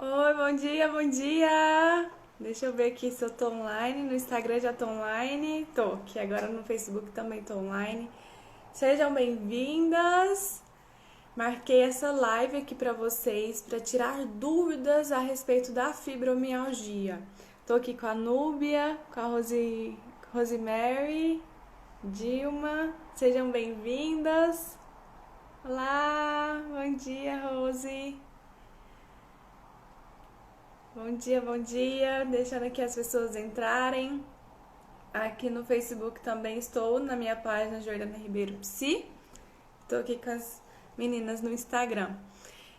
Oi, bom dia, bom dia! Deixa eu ver aqui se eu tô online. No Instagram já tô online. Tô, que agora no Facebook também tô online. Sejam bem-vindas! Marquei essa live aqui pra vocês para tirar dúvidas a respeito da fibromialgia. Tô aqui com a Núbia, com a Rosemary, Dilma. Sejam bem-vindas! Olá, bom dia, Rose! Bom dia, bom dia. Deixando aqui as pessoas entrarem. Aqui no Facebook também estou na minha página Jordana Ribeiro Psi. Estou aqui com as meninas no Instagram.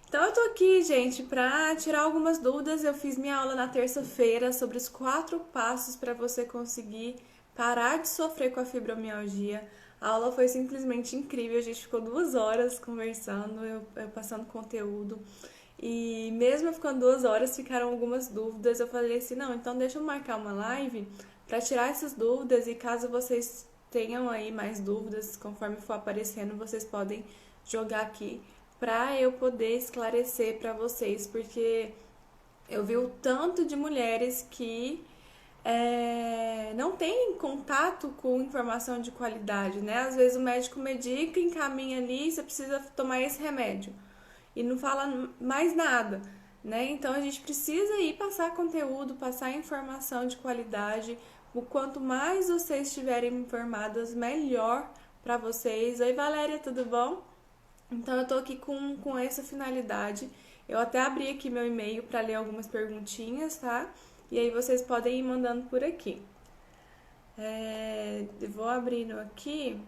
Então eu tô aqui, gente, para tirar algumas dúvidas. Eu fiz minha aula na terça-feira sobre os 4 passos para você conseguir parar de sofrer com a fibromialgia. A aula foi simplesmente incrível. A gente ficou 2 horas conversando, eu passando conteúdo. E mesmo ficando 2 horas, ficaram algumas dúvidas. Eu falei assim, não, então deixa eu marcar uma live para tirar essas dúvidas e caso vocês tenham aí mais dúvidas, conforme for aparecendo, vocês podem jogar aqui para eu poder esclarecer para vocês, porque eu vi o tanto de mulheres que não tem contato com informação de qualidade, né? Às vezes o médico medica, encaminha ali, você precisa tomar esse remédio e não fala mais nada, né? Então a gente precisa ir passar conteúdo, passar informação de qualidade. O quanto mais vocês estiverem informadas, melhor para vocês. Oi, Valéria, tudo bom? Então eu tô aqui com essa finalidade. Eu até abri aqui meu e-mail para ler algumas perguntinhas, tá? E aí vocês podem ir mandando por aqui. Vou abrindo aqui.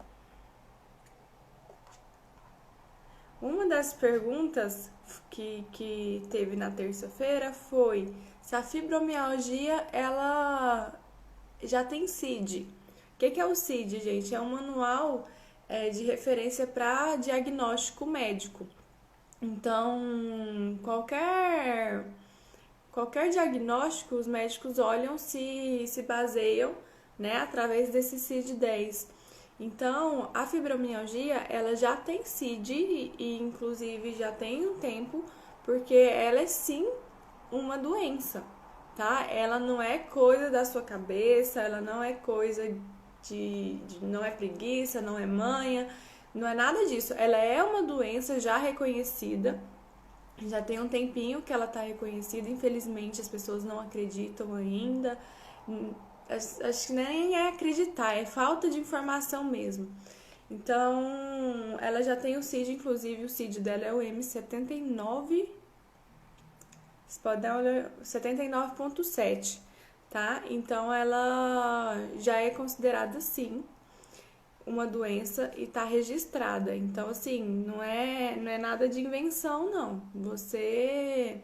Uma das perguntas que teve na terça-feira foi se a fibromialgia ela já tem CID. O que é o CID, gente? É um manual de referência para diagnóstico médico. Então, qualquer diagnóstico, os médicos olham se baseiam, né, através desse CID-10. Então, a fibromialgia, ela já tem CID e inclusive já tem um tempo, porque ela é sim uma doença, tá? Ela não é coisa da sua cabeça, ela não é coisa não é preguiça, não é manha, não é nada disso. Ela é uma doença já reconhecida, já tem um tempinho que ela está reconhecida, infelizmente as pessoas não acreditam ainda. Acho que nem é acreditar, é falta de informação mesmo. Então, ela já tem o CID, inclusive o CID dela é o M79, você pode dar uma olhada, 79.7, tá? Então, ela já é considerada, sim, uma doença e tá registrada. Então, assim, não é nada de invenção, não. Você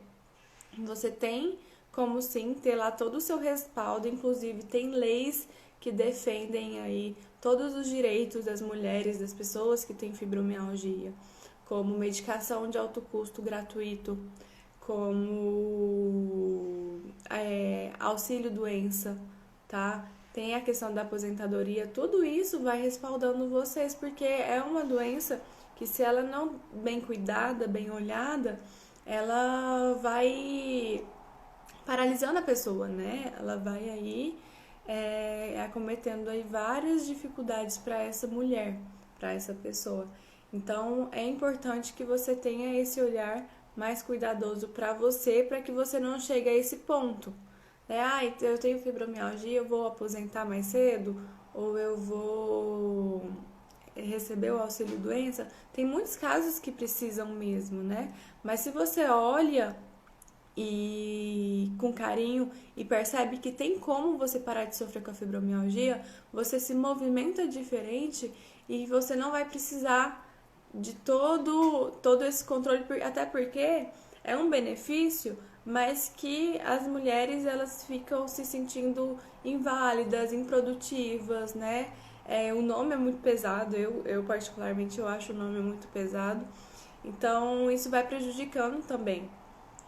tem como sim ter lá todo o seu respaldo, inclusive tem leis que defendem aí todos os direitos das mulheres, das pessoas que têm fibromialgia, como medicação de alto custo gratuito, como auxílio doença, tá? Tem a questão da aposentadoria, tudo isso vai respaldando vocês, porque é uma doença que se ela não bem cuidada, bem olhada, ela vai paralisando a pessoa, né? Ela vai aí acometendo aí várias dificuldades para essa mulher, para essa pessoa. Então é importante que você tenha esse olhar mais cuidadoso para você, para que você não chegue a esse ponto. Eu tenho fibromialgia, eu vou aposentar mais cedo, ou eu vou receber o auxílio doença. Tem muitos casos que precisam mesmo, né? Mas se você olha e com carinho e percebe que tem como você parar de sofrer com a fibromialgia, você se movimenta diferente e você não vai precisar de todo esse controle, até porque é um benefício, mas que as mulheres elas ficam se sentindo inválidas, improdutivas, né? O nome é muito pesado, eu particularmente eu acho o nome muito pesado, então isso vai prejudicando também.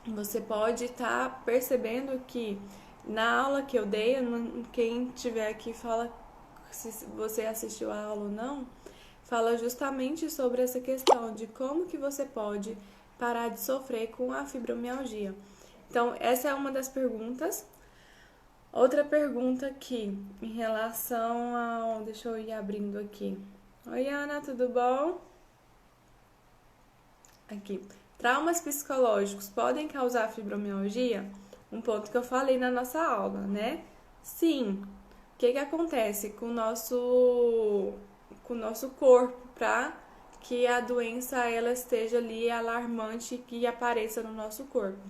Você pode estar percebendo que na aula que eu dei, quem tiver aqui fala se você assistiu a aula ou não, fala justamente sobre essa questão de como que você pode parar de sofrer com a fibromialgia. Então, essa é uma das perguntas. Outra pergunta aqui, em relação ao... Deixa eu ir abrindo aqui. Oi, Ana, tudo bom? Aqui. Traumas psicológicos podem causar fibromialgia? Um ponto que eu falei na nossa aula, né? Sim. O que acontece com o nosso corpo para que a doença ela esteja ali alarmante e apareça no nosso corpo?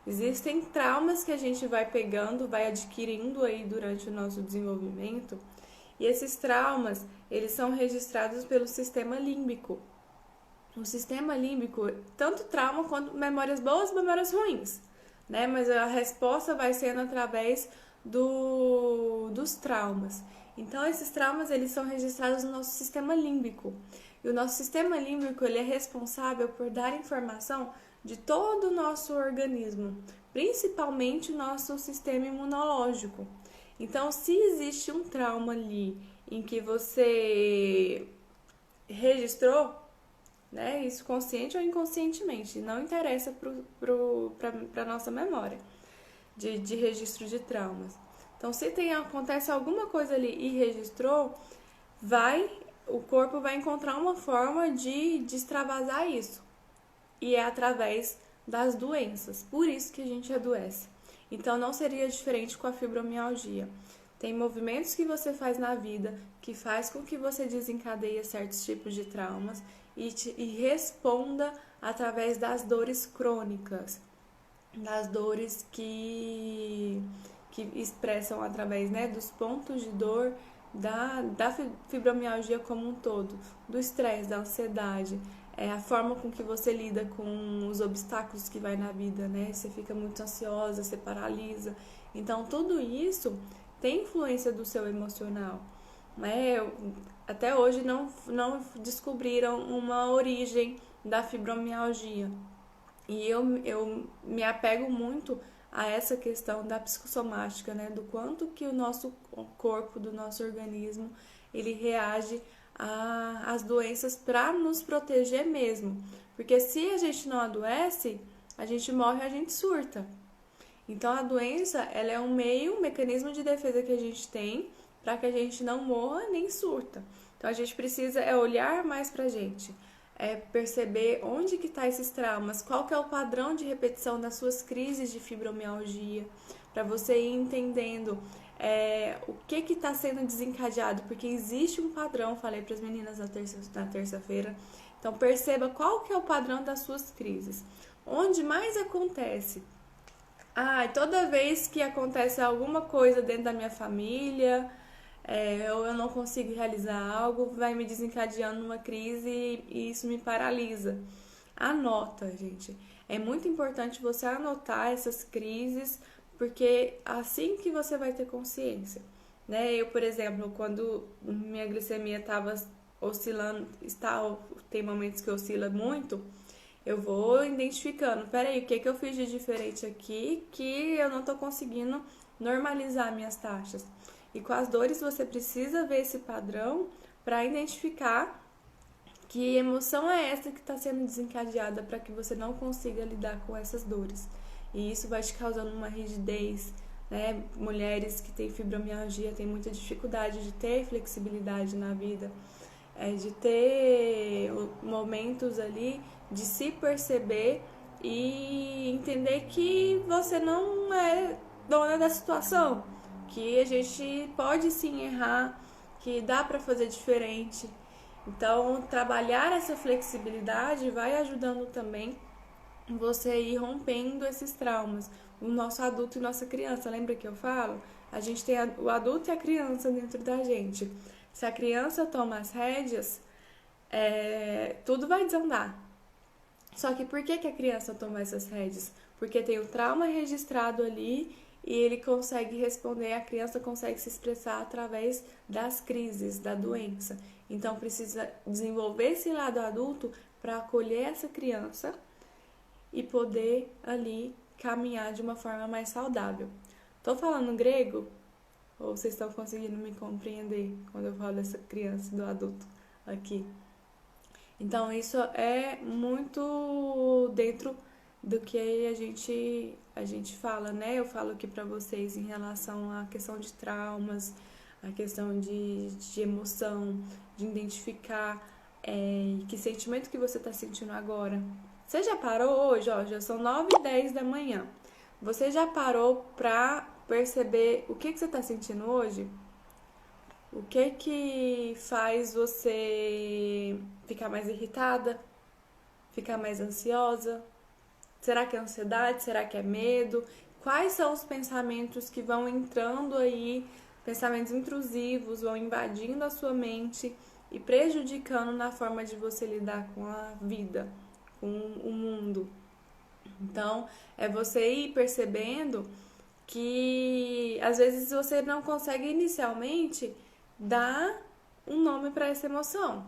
Existem traumas que a gente vai pegando, vai adquirindo aí durante o nosso desenvolvimento, e esses traumas, eles são registrados pelo sistema límbico. O sistema límbico, tanto trauma quanto memórias boas, memórias ruins, né? Mas a resposta vai sendo através dos traumas. Então, esses traumas, eles são registrados no nosso sistema límbico. E o nosso sistema límbico, ele é responsável por dar informação de todo o nosso organismo, principalmente o nosso sistema imunológico. Então, se existe um trauma ali em que você registrou, né, isso consciente ou inconscientemente, não interessa para a nossa memória de registro de traumas. Então, se acontece alguma coisa ali e registrou, o corpo vai encontrar uma forma de extravasar isso. E é através das doenças. Por isso que a gente adoece. Então, não seria diferente com a fibromialgia. Tem movimentos que você faz na vida que faz com que você desencadeie certos tipos de traumas e responda através das dores crônicas, das dores que expressam através, né, dos pontos de dor da fibromialgia como um todo, do estresse, da ansiedade, a forma com que você lida com os obstáculos que vai na vida, né? Você fica muito ansiosa, você paralisa. Então, tudo isso tem influência do seu emocional, né? Até hoje não descobriram uma origem da fibromialgia. E eu me apego muito a essa questão da psicossomática, né? Do quanto que o nosso corpo, do nosso organismo, ele reage às doenças para nos proteger mesmo. Porque se a gente não adoece, a gente morre, a gente surta. Então a doença, ela é um mecanismo de defesa que a gente tem para que a gente não morra nem surta. Então a gente precisa olhar mais pra gente, perceber onde que tá esses traumas, qual que é o padrão de repetição das suas crises de fibromialgia, para você ir entendendo o que está sendo desencadeado, porque existe um padrão, falei para as meninas na terça-feira. Então perceba qual que é o padrão das suas crises. Onde mais acontece? Toda vez que acontece alguma coisa dentro da minha família, ou eu não consigo realizar algo, vai me desencadeando numa crise e isso me paralisa. Anota, gente. É muito importante você anotar essas crises, porque assim que você vai ter consciência, né? Eu, por exemplo, quando minha glicemia estava oscilando, tem momentos que oscila muito, eu vou identificando, peraí, o que eu fiz de diferente aqui que eu não tô conseguindo normalizar minhas taxas. E com as dores você precisa ver esse padrão para identificar que emoção é essa que está sendo desencadeada para que você não consiga lidar com essas dores. E isso vai te causando uma rigidez, né? Mulheres que têm fibromialgia têm muita dificuldade de ter flexibilidade na vida, de ter momentos ali de se perceber e entender que você não é dona da situação, que a gente pode sim errar, que dá para fazer diferente. Então, trabalhar essa flexibilidade vai ajudando também você ir rompendo esses traumas. O nosso adulto e nossa criança, lembra que eu falo? A gente tem o adulto e a criança dentro da gente. Se a criança toma as rédeas, tudo vai desandar. Só que por que a criança toma essas rédeas? Porque tem o trauma registrado ali e ele consegue responder, a criança consegue se expressar através das crises, da doença. Então precisa desenvolver esse lado adulto para acolher essa criança e poder ali caminhar de uma forma mais saudável. Tô falando grego? Ou vocês estão conseguindo me compreender quando eu falo dessa criança e do adulto aqui? Então isso é muito dentro do que a gente fala, né? Eu falo aqui pra vocês em relação à questão de traumas, a questão de emoção, de identificar que sentimento que você tá sentindo agora. Você já parou hoje? Ó, já são 9h10 da manhã. Você já parou pra perceber o que você tá sentindo hoje? O que faz você ficar mais irritada? Ficar mais ansiosa? Será que é ansiedade? Será que é medo? Quais são os pensamentos que vão entrando aí, pensamentos intrusivos, vão invadindo a sua mente e prejudicando na forma de você lidar com a vida, com o mundo? Então, é você ir percebendo que às vezes você não consegue inicialmente dar um nome para essa emoção,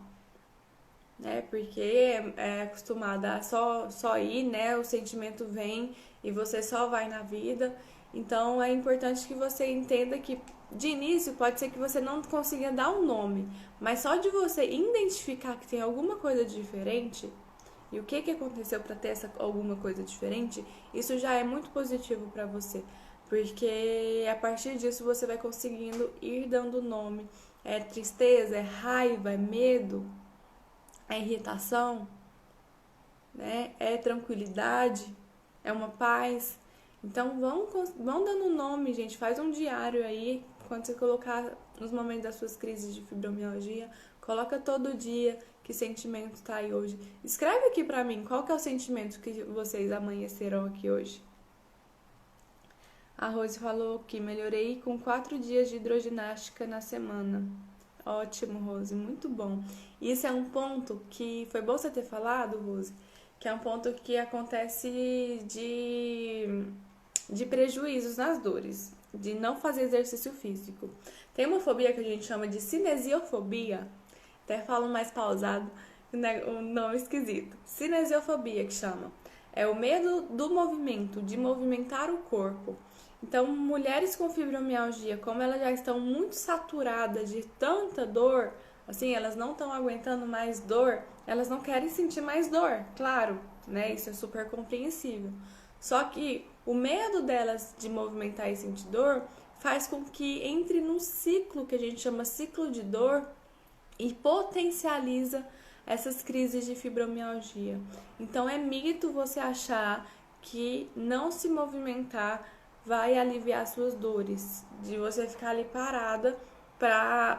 né? Porque é acostumada a só ir, né? O sentimento vem e você só vai na vida. Então é importante que você entenda que de início pode ser que você não consiga dar um nome, mas só de você identificar que tem alguma coisa diferente e o que aconteceu para ter essa alguma coisa diferente, isso já é muito positivo para você, porque a partir disso você vai conseguindo ir dando nome. É tristeza, é raiva, é medo, é irritação, né? É tranquilidade, é uma paz. Então vão dando nome, gente. Faz um diário aí, quando você colocar nos momentos das suas crises de fibromialgia, coloca todo dia que sentimento tá aí hoje. Escreve aqui pra mim qual que é o sentimento que vocês amanheceram aqui hoje. A Rose falou que melhorei com 4 dias de hidroginástica na semana. Ótimo, Rose, muito bom. Isso é um ponto que foi bom você ter falado, Rose, que é um ponto que acontece de prejuízos nas dores, de não fazer exercício físico. Tem uma fobia que a gente chama de cinesiofobia, até falo mais pausado, né, um nome esquisito. Cinesiofobia que chama. É o medo do movimento, de movimentar o corpo. Então, mulheres com fibromialgia, como elas já estão muito saturadas de tanta dor, assim, elas não estão aguentando mais dor, elas não querem sentir mais dor, claro, né? Isso é super compreensível. Só que o medo delas de movimentar e sentir dor faz com que entre num ciclo que a gente chama ciclo de dor e potencializa essas crises de fibromialgia. Então, é mito você achar que não se movimentar vai aliviar suas dores, de você ficar ali parada,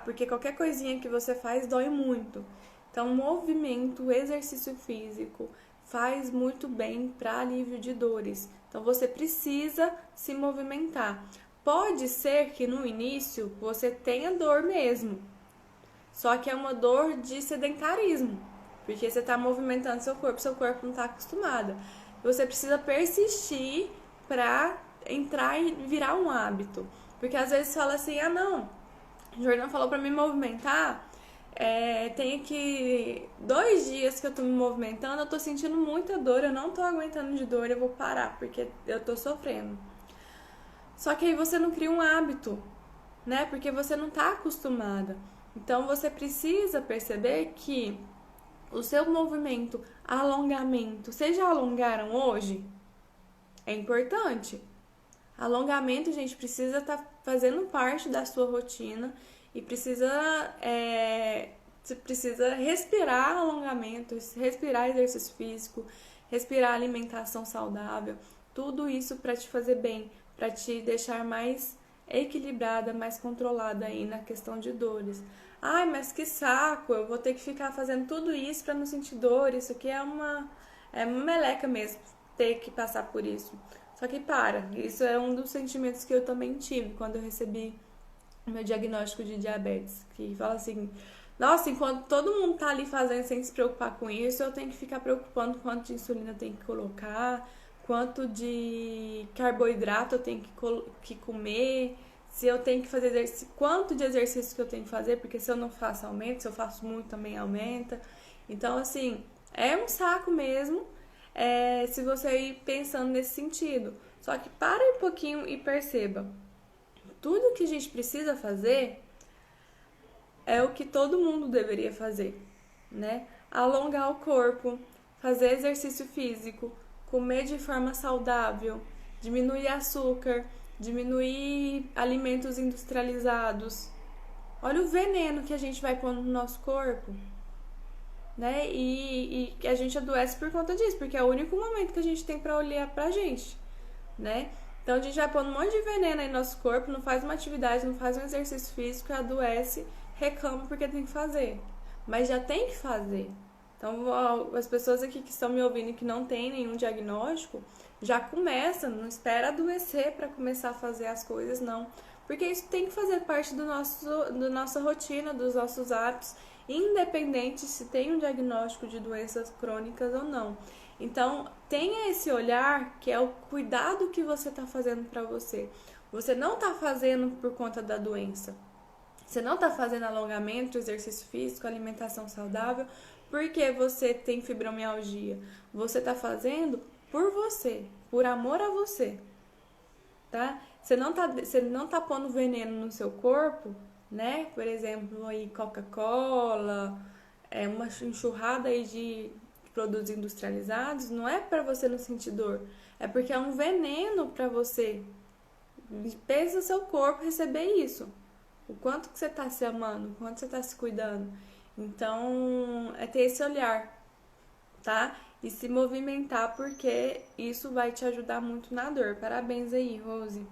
porque qualquer coisinha que você faz dói muito. Então, movimento, exercício físico faz muito bem para alívio de dores. Então, você precisa se movimentar. Pode ser que no início você tenha dor mesmo, só que é uma dor de sedentarismo, porque você está movimentando seu corpo não está acostumado. Você precisa persistir para entrar e virar um hábito. Porque às vezes fala assim, não, o Jordão falou pra me movimentar, tem que 2 dias que eu tô me movimentando, eu tô sentindo muita dor, eu não tô aguentando de dor, eu vou parar, porque eu tô sofrendo. Só que aí você não cria um hábito, né? Porque você não tá acostumada. Então você precisa perceber que o seu movimento, alongamento, vocês já alongaram hoje? É importante. Alongamento, gente, precisa estar fazendo parte da sua rotina e você precisa respirar alongamento, respirar exercício físico, respirar alimentação saudável, tudo isso para te fazer bem, para te deixar mais equilibrada, mais controlada aí na questão de dores. Ai, mas que saco, eu vou ter que ficar fazendo tudo isso para não sentir dor, isso aqui é uma meleca mesmo, ter que passar por isso. Só que isso é um dos sentimentos que eu também tive quando eu recebi o meu diagnóstico de diabetes. Que fala assim, nossa, enquanto todo mundo tá ali fazendo sem se preocupar com isso, eu tenho que ficar preocupando quanto de insulina eu tenho que colocar, quanto de carboidrato eu tenho que comer, se eu tenho que fazer exercício, quanto de exercício que eu tenho que fazer, porque se eu não faço aumenta, se eu faço muito também aumenta. Então, assim, é um saco mesmo. Se você ir pensando nesse sentido. Só que para um pouquinho e perceba. Tudo que a gente precisa fazer é o que todo mundo deveria fazer, né? Alongar o corpo, fazer exercício físico, comer de forma saudável, diminuir açúcar, diminuir alimentos industrializados. Olha o veneno que a gente vai pondo no nosso corpo, né? E a gente adoece por conta disso, porque é o único momento que a gente tem pra olhar pra gente, né? Então a gente vai pondo um monte de veneno aí no nosso corpo, não faz uma atividade, não faz um exercício físico, adoece, reclama porque tem que fazer. Mas já tem que fazer. Então as pessoas aqui que estão me ouvindo e que não tem nenhum diagnóstico, já começa, não espera adoecer para começar a fazer as coisas, não. Porque isso tem que fazer parte da nossa rotina, dos nossos hábitos, independente se tem um diagnóstico de doenças crônicas ou não. Então, tenha esse olhar que é o cuidado que você está fazendo para você. Você não está fazendo por conta da doença. Você não está fazendo alongamento, exercício físico, alimentação saudável, porque você tem fibromialgia. Você está fazendo por você, por amor a você, tá? Você não tá pondo veneno no seu corpo, né? Por exemplo, aí Coca-Cola, uma enxurrada aí de produtos industrializados, não é para você não sentir dor, é porque é um veneno para você. Pensa no seu corpo receber isso. O quanto que você tá se amando, o quanto você tá se cuidando. Então, é ter esse olhar, tá? E se movimentar, porque isso vai te ajudar muito na dor. Parabéns aí, Rose.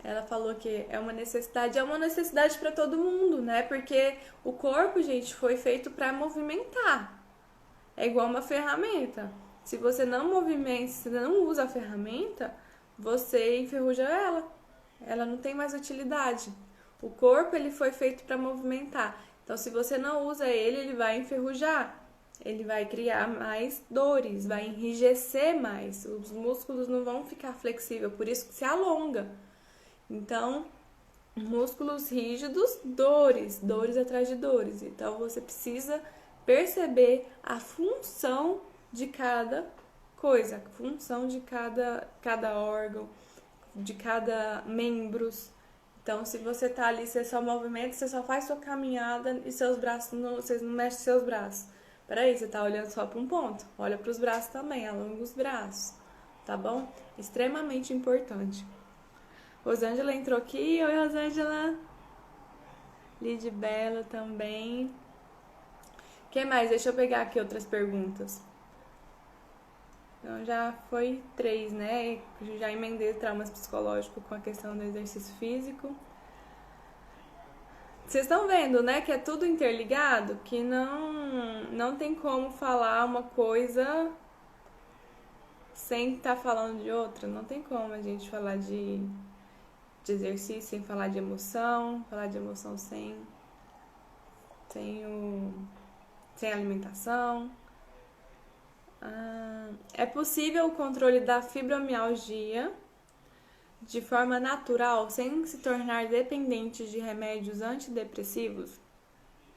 Ela falou que é uma necessidade para todo mundo, né? Porque o corpo, gente, foi feito para movimentar. É igual uma ferramenta. Se você não movimenta, se não usa a ferramenta, você enferruja ela. Ela não tem mais utilidade. O corpo, ele foi feito para movimentar. Então, se você não usa ele, ele vai enferrujar. Ele vai criar mais dores, vai enrijecer mais. Os músculos não vão ficar flexíveis, por isso que se alonga. Então, músculos rígidos, dores atrás de dores. Então, você precisa perceber a função de cada coisa, a função de cada órgão, de cada membros. Então, se você tá ali, você só movimenta, você só faz sua caminhada e seus braços, vocês não mexem seus braços. Peraí, você tá olhando só para um ponto. Olha para os braços também, alonga os braços, tá bom? Extremamente importante. Rosângela entrou aqui. Oi, Rosângela. Lid Bela também. Quem mais? Deixa eu pegar aqui outras perguntas. Então, já foi 3, né? Já emendei traumas psicológicos com a questão do exercício físico. Vocês estão vendo, né? Que é tudo interligado, que não tem como falar uma coisa sem estar falando de outra. Não tem como a gente falar de exercício sem falar de emoção sem alimentação. É possível o controle da fibromialgia de forma natural, sem se tornar dependente de remédios antidepressivos?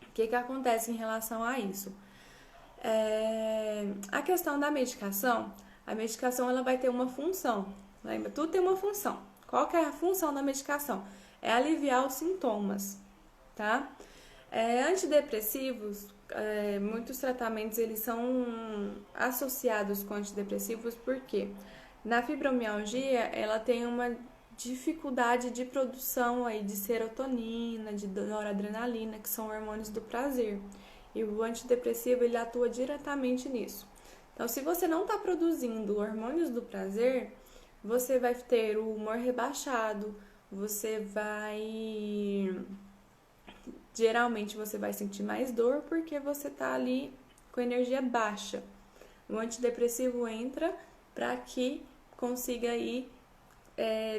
O que acontece em relação a isso? A questão da medicação, a medicação ela vai ter uma função, lembra? Tudo tem uma função. Qual que é a função da medicação? É aliviar os sintomas, tá? Antidepressivos, muitos tratamentos eles são associados com antidepressivos porque na fibromialgia ela tem uma dificuldade de produção aí de serotonina, de noradrenalina, que são hormônios do prazer. E o antidepressivo ele atua diretamente nisso. Então, se você não está produzindo hormônios do prazer, você vai ter o humor rebaixado, geralmente você vai sentir mais dor porque você tá ali com energia baixa. O antidepressivo entra para que consiga aí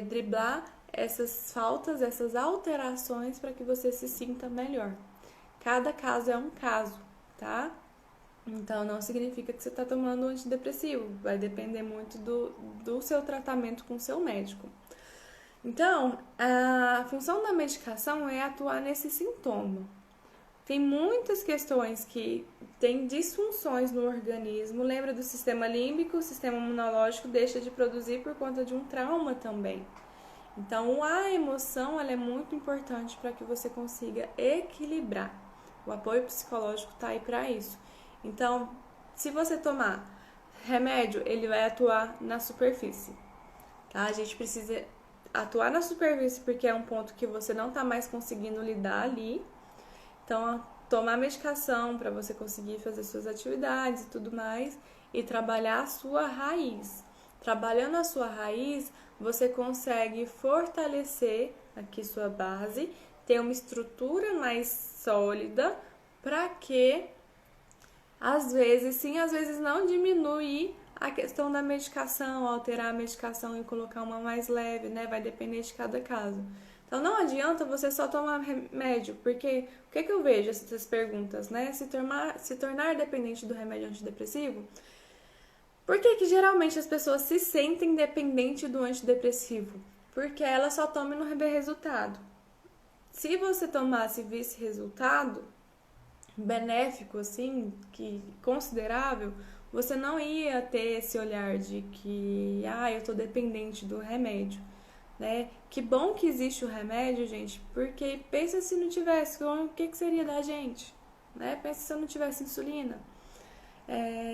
driblar essas faltas, essas alterações para que você se sinta melhor. Cada caso é um caso, tá? Então, não significa que você está tomando antidepressivo. Vai depender muito do seu tratamento com o seu médico. Então, a função da medicação é atuar nesse sintoma. Tem muitas questões que têm disfunções no organismo. Lembra do sistema límbico? O sistema imunológico deixa de produzir por conta de um trauma também. Então, a emoção ela é muito importante para que você consiga equilibrar. O apoio psicológico está aí para isso. Então, se você tomar Remédio, ele vai atuar na superfície, tá? A gente precisa atuar na superfície porque é um ponto que você não tá mais conseguindo lidar ali. Então, tomar medicação para você conseguir fazer suas atividades e tudo mais e trabalhar a sua raiz. Trabalhando a sua raiz, você consegue fortalecer aqui sua base, ter uma estrutura mais sólida para que às vezes sim, às vezes não diminuir a questão da medicação, alterar a medicação e colocar uma mais leve, né? Vai depender de cada caso. Então não adianta você só tomar remédio, porque o que eu vejo essas perguntas, né? Se tornar dependente do remédio antidepressivo? Por que geralmente as pessoas se sentem dependentes do antidepressivo? Porque elas só tomam e não vê resultado. Se você tomasse e visse resultado benéfico, assim, que considerável, você não ia ter esse olhar de que, eu tô dependente do remédio, né? Que bom que existe o remédio, gente, porque pensa se não tivesse, o que seria da gente, né? Pensa se eu não tivesse insulina,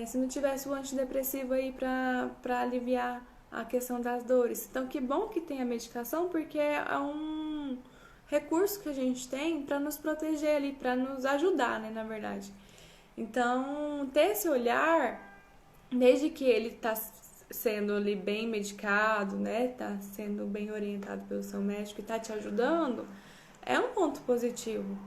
se não tivesse o antidepressivo aí pra aliviar a questão das dores. Então, que bom que tem a medicação, porque é um recurso que a gente tem para nos proteger ali, para nos ajudar, né, na verdade. Então, ter esse olhar, desde que ele tá sendo ali bem medicado, né, tá sendo bem orientado pelo seu médico e tá te ajudando, é um ponto positivo,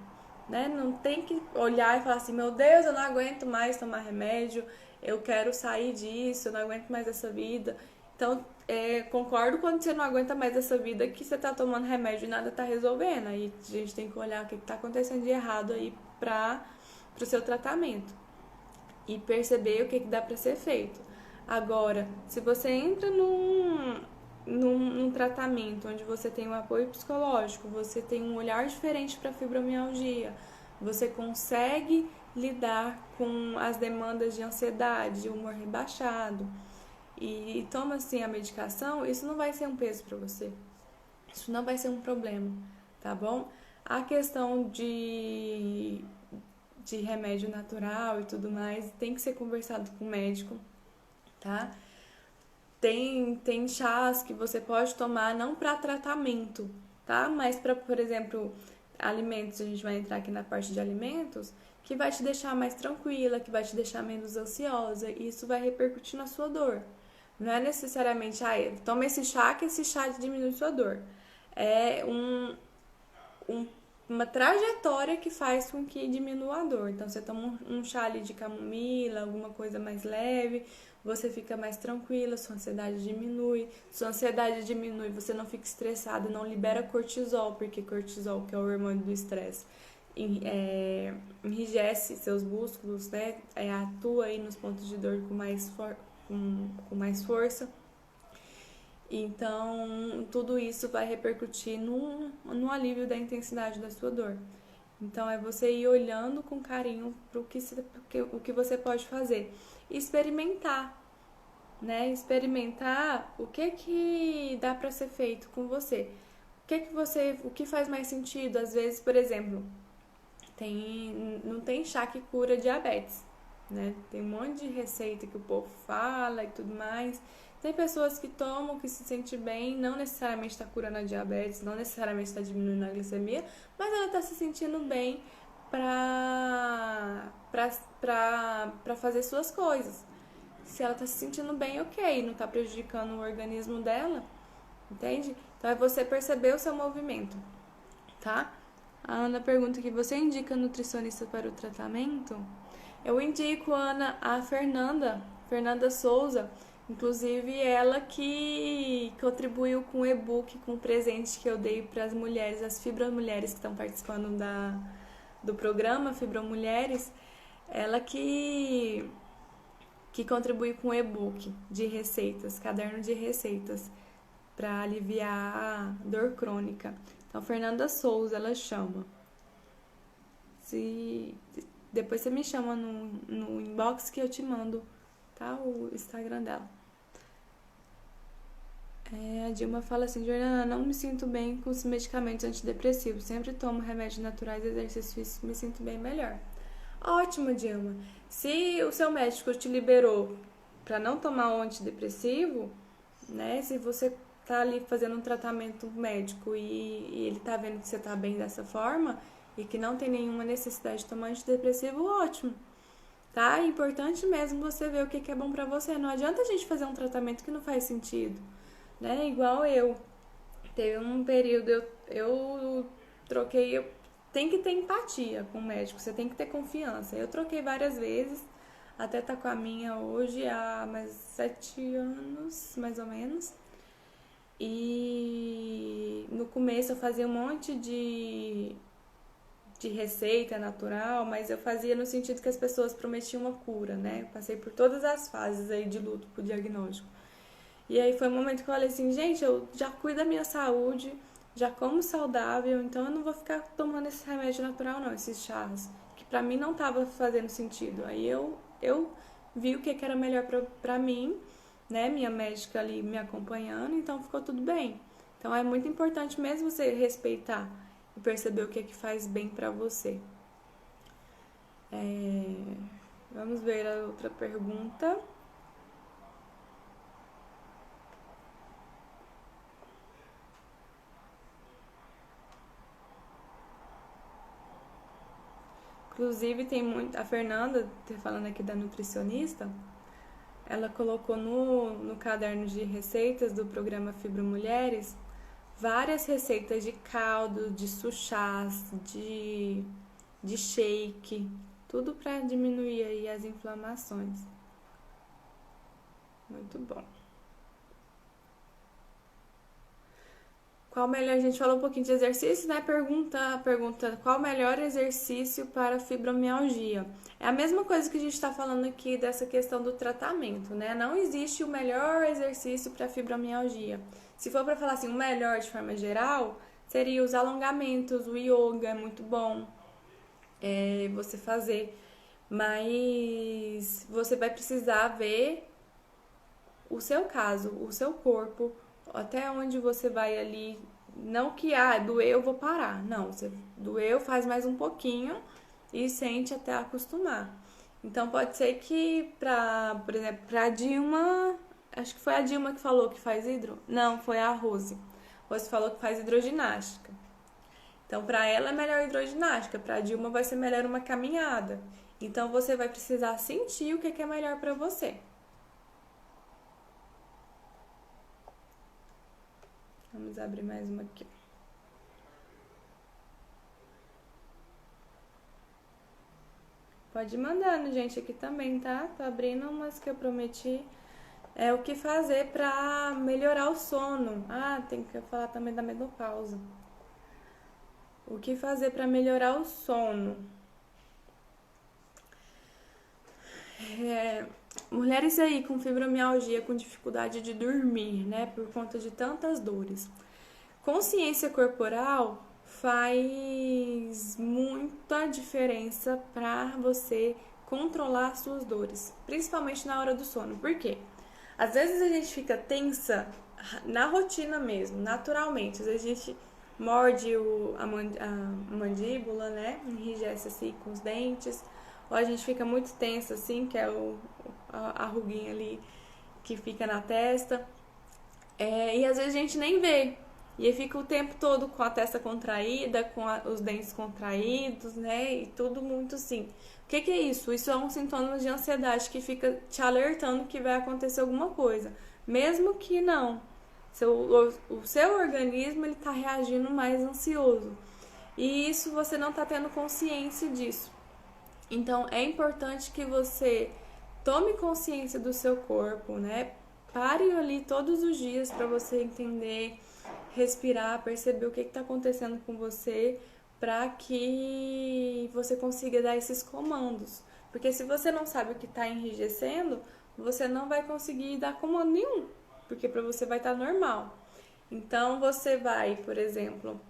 né? Não tem que olhar e falar assim, meu Deus, eu não aguento mais tomar remédio, eu quero sair disso, eu não aguento mais essa vida. Então, concordo quando você não aguenta mais essa vida que você tá tomando remédio e nada tá resolvendo. Aí a gente tem que olhar o que tá acontecendo de errado aí pro seu tratamento e perceber o que dá pra ser feito. Agora, se você entra num tratamento onde você tem um apoio psicológico, você tem um olhar diferente para fibromialgia, você consegue lidar com as demandas de ansiedade, de humor rebaixado, e toma assim a medicação, isso não vai ser um peso para você. Isso não vai ser um problema, tá bom? A questão de remédio natural e tudo mais tem que ser conversado com o médico, tá? Tem chás que você pode tomar não para tratamento, tá? Mas para, por exemplo, alimentos, a gente vai entrar aqui na parte de alimentos, que vai te deixar mais tranquila, que vai te deixar menos ansiosa, e isso vai repercutir na sua dor. Não é necessariamente, toma esse chá que esse chá diminui sua dor. É uma trajetória que faz com que diminua a dor. Então, você toma um chá ali de camomila, alguma coisa mais leve, você fica mais tranquila, sua ansiedade diminui. Sua ansiedade diminui, você não fica estressada, não libera cortisol, porque cortisol, que é o hormônio do estresse, enrijece seus músculos, né? Atua aí nos pontos de dor com mais força. Então, tudo isso vai repercutir no alívio da intensidade da sua dor. Então, é você ir olhando com carinho para o que você pode fazer. E experimentar, né? Experimentar o que dá para ser feito com você. O que faz mais sentido? Às vezes, por exemplo, não tem chá que cura diabetes, né? Tem um monte de receita que o povo fala e tudo mais. Tem pessoas que tomam, que se sentem bem, não necessariamente está curando a diabetes, não necessariamente está diminuindo a glicemia, mas ela está se sentindo bem para fazer suas coisas. Se ela está se sentindo bem, ok, não está prejudicando o organismo dela, entende? Então é você perceber o seu movimento, tá? A Ana pergunta que você indica nutricionista para o tratamento? Eu indico, Ana, a Fernanda Souza. Inclusive, ela que contribuiu com o e-book, com o presente que eu dei para as mulheres, as fibromulheres que estão participando do programa Fibromulheres. Ela que contribui com o e-book de receitas, caderno de receitas, para aliviar a dor crônica. Então, Fernanda Souza, ela chama. Depois você me chama no inbox que eu te mando, tá? O Instagram dela. A Dilma fala assim, Jordana, não me sinto bem com os medicamentos antidepressivos. Sempre tomo remédios naturais, exercícios físicos, me sinto bem melhor. Ótimo, Dilma. Se o seu médico te liberou para não tomar o antidepressivo, né? Se você tá ali fazendo um tratamento médico e ele tá vendo que você tá bem dessa forma e que não tem nenhuma necessidade de tomar antidepressivo, ótimo, tá? É importante mesmo você ver o que é bom pra você. Não adianta a gente fazer um tratamento que não faz sentido, né? Igual eu. Teve um período, eu troquei. Tem que ter empatia com o médico, você tem que ter confiança. Eu troquei várias vezes, até tá com a minha hoje há mais 7 anos, mais ou menos. E no começo eu fazia um monte de receita natural, mas eu fazia no sentido que as pessoas prometiam uma cura, né? Eu passei por todas as fases aí de luto pro diagnóstico. E aí foi um momento que eu falei assim, gente, eu já cuido da minha saúde, já como saudável, então eu não vou ficar tomando esse remédio natural não, esses chás, que pra mim não tava fazendo sentido. Aí eu vi o que era melhor pra mim, né, minha médica ali me acompanhando, então ficou tudo bem. Então é muito importante mesmo você respeitar e perceber o que faz bem pra você. Vamos ver a outra pergunta. Inclusive, tem muito. A Fernanda, falando aqui da nutricionista, ela colocou no caderno de receitas do programa Fibro Mulheres várias receitas de caldo, de suchás, de shake, tudo para diminuir aí as inflamações. Muito bom. Qual melhor? A gente falou um pouquinho de exercício, né? Pergunta qual o melhor exercício para fibromialgia? É a mesma coisa que a gente está falando aqui dessa questão do tratamento, né? Não existe o melhor exercício para fibromialgia. Se for para falar assim, o melhor de forma geral, seria os alongamentos, o yoga é muito bom você fazer, mas você vai precisar ver o seu caso, o seu corpo, até onde você vai ali, não que, doeu, eu vou parar. Não, você doeu, faz mais um pouquinho e sente até acostumar. Então, pode ser que, por exemplo, pra Dilma, acho que foi a Dilma que falou que faz Não, foi a Rose. Rose falou que faz hidroginástica. Então, pra ela é melhor hidroginástica, pra Dilma vai ser melhor uma caminhada. Então, você vai precisar sentir o que é melhor pra você. Vamos abrir mais uma aqui. Pode ir mandando, gente, aqui também, tá? Tô abrindo umas que eu prometi. É o que fazer pra melhorar o sono. Tem que falar também da menopausa. O que fazer pra melhorar o sono? Mulheres aí com fibromialgia, com dificuldade de dormir, né? Por conta de tantas dores. Consciência corporal faz muita diferença para você controlar suas dores, principalmente na hora do sono. Por quê? Às vezes a gente fica tensa na rotina mesmo, naturalmente. Às vezes a gente morde a mandíbula, né? Enrijece assim com os dentes. Ou a gente fica muito tensa assim, que é a ruguinha ali que fica na testa. E às vezes a gente nem vê. E aí fica o tempo todo com a testa contraída, com os dentes contraídos, né? E tudo muito assim. O que é isso? Isso é um sintoma de ansiedade que fica te alertando que vai acontecer alguma coisa. Mesmo que não. O seu organismo ele tá reagindo mais ansioso. E isso você não tá tendo consciência disso. Então é importante que você tome consciência do seu corpo, né? Pare ali todos os dias para você entender, respirar, perceber o que está acontecendo com você, para que você consiga dar esses comandos. Porque se você não sabe o que está enrijecendo, você não vai conseguir dar comando nenhum, porque para você vai estar normal. Então você vai, por exemplo,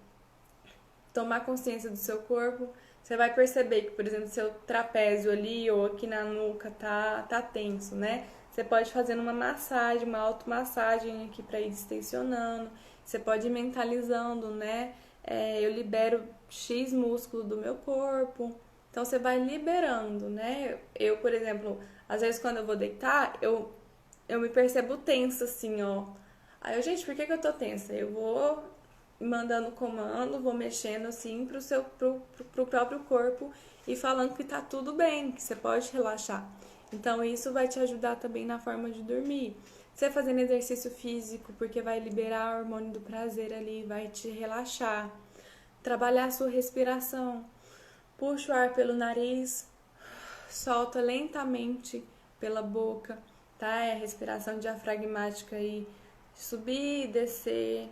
tomar consciência do seu corpo. Você vai perceber que, por exemplo, seu trapézio ali ou aqui na nuca tá tenso, né? Você pode fazer uma massagem, uma automassagem aqui para ir distensionando. Você pode ir mentalizando, né? Eu libero X músculo do meu corpo. Então, você vai liberando, né? Eu, por exemplo, às vezes quando eu vou deitar, eu eu me percebo tensa, assim, ó. Aí eu, gente, por que eu tô tensa? Eu vou mandando comando, vou mexendo, assim, pro próprio corpo e falando que tá tudo bem, que você pode relaxar. Então, isso vai te ajudar também na forma de dormir. Você fazendo exercício físico, porque vai liberar o hormônio do prazer ali, vai te relaxar. Trabalhar a sua respiração. Puxa o ar pelo nariz, solta lentamente pela boca, tá? É a respiração diafragmática aí, subir e descer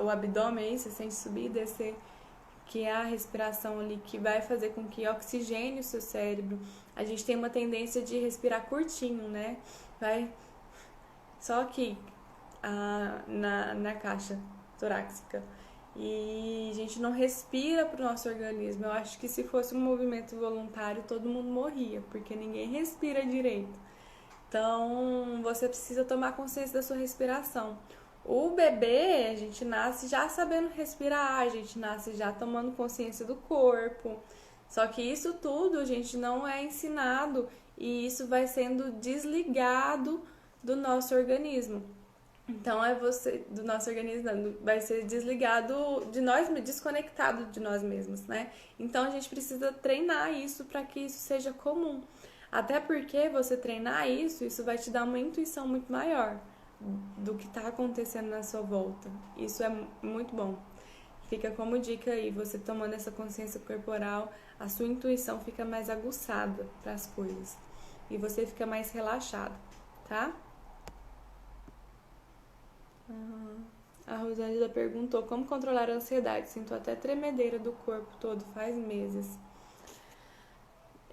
o abdômen aí, você sente subir e descer, que é a respiração ali que vai fazer com que oxigene o seu cérebro. A gente tem uma tendência de respirar curtinho, né? Vai só aqui na caixa torácica. E a gente não respira pro nosso organismo. Eu acho que se fosse um movimento voluntário, todo mundo morria, porque ninguém respira direito. Então, você precisa tomar consciência da sua respiração. O bebê, a gente nasce já sabendo respirar, a gente nasce já tomando consciência do corpo. Só que isso tudo a gente não é ensinado e isso vai sendo desligado do nosso organismo. Então é você, do nosso organismo, vai ser desligado de nós, desconectado de nós mesmos, né? Então a gente precisa treinar isso para que isso seja comum. Até porque você treinar isso vai te dar uma intuição muito maior do que está acontecendo na sua volta. Isso é muito bom. Fica como dica aí, você tomando essa consciência corporal, a sua intuição fica mais aguçada para as coisas e você fica mais relaxado, tá? A Rosângela perguntou como controlar a ansiedade. Sinto até tremedeira do corpo todo faz meses.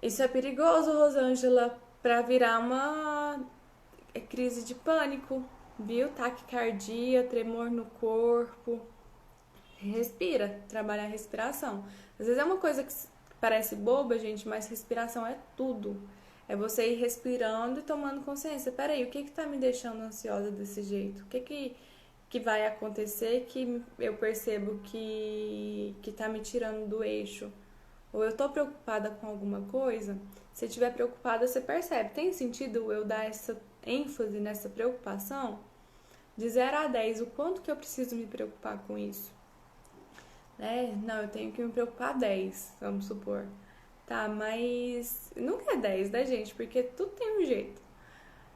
Isso é perigoso, Rosângela, para virar uma crise de pânico, viu? Taquicardia, tremor no corpo. Respira, trabalhar a respiração. Às vezes é uma coisa que parece boba, gente, mas respiração é tudo. É você ir respirando e tomando consciência. Peraí, o que tá me deixando ansiosa desse jeito? O que vai acontecer que eu percebo que tá me tirando do eixo? Ou eu tô preocupada com alguma coisa? Se estiver preocupada, você percebe. Tem sentido eu dar essa ênfase nessa preocupação? De 0 a 10, o quanto que eu preciso me preocupar com isso? Né? Não, eu tenho que me preocupar 10, vamos supor. Tá, mas nunca é 10, né, gente? Porque tudo tem um jeito.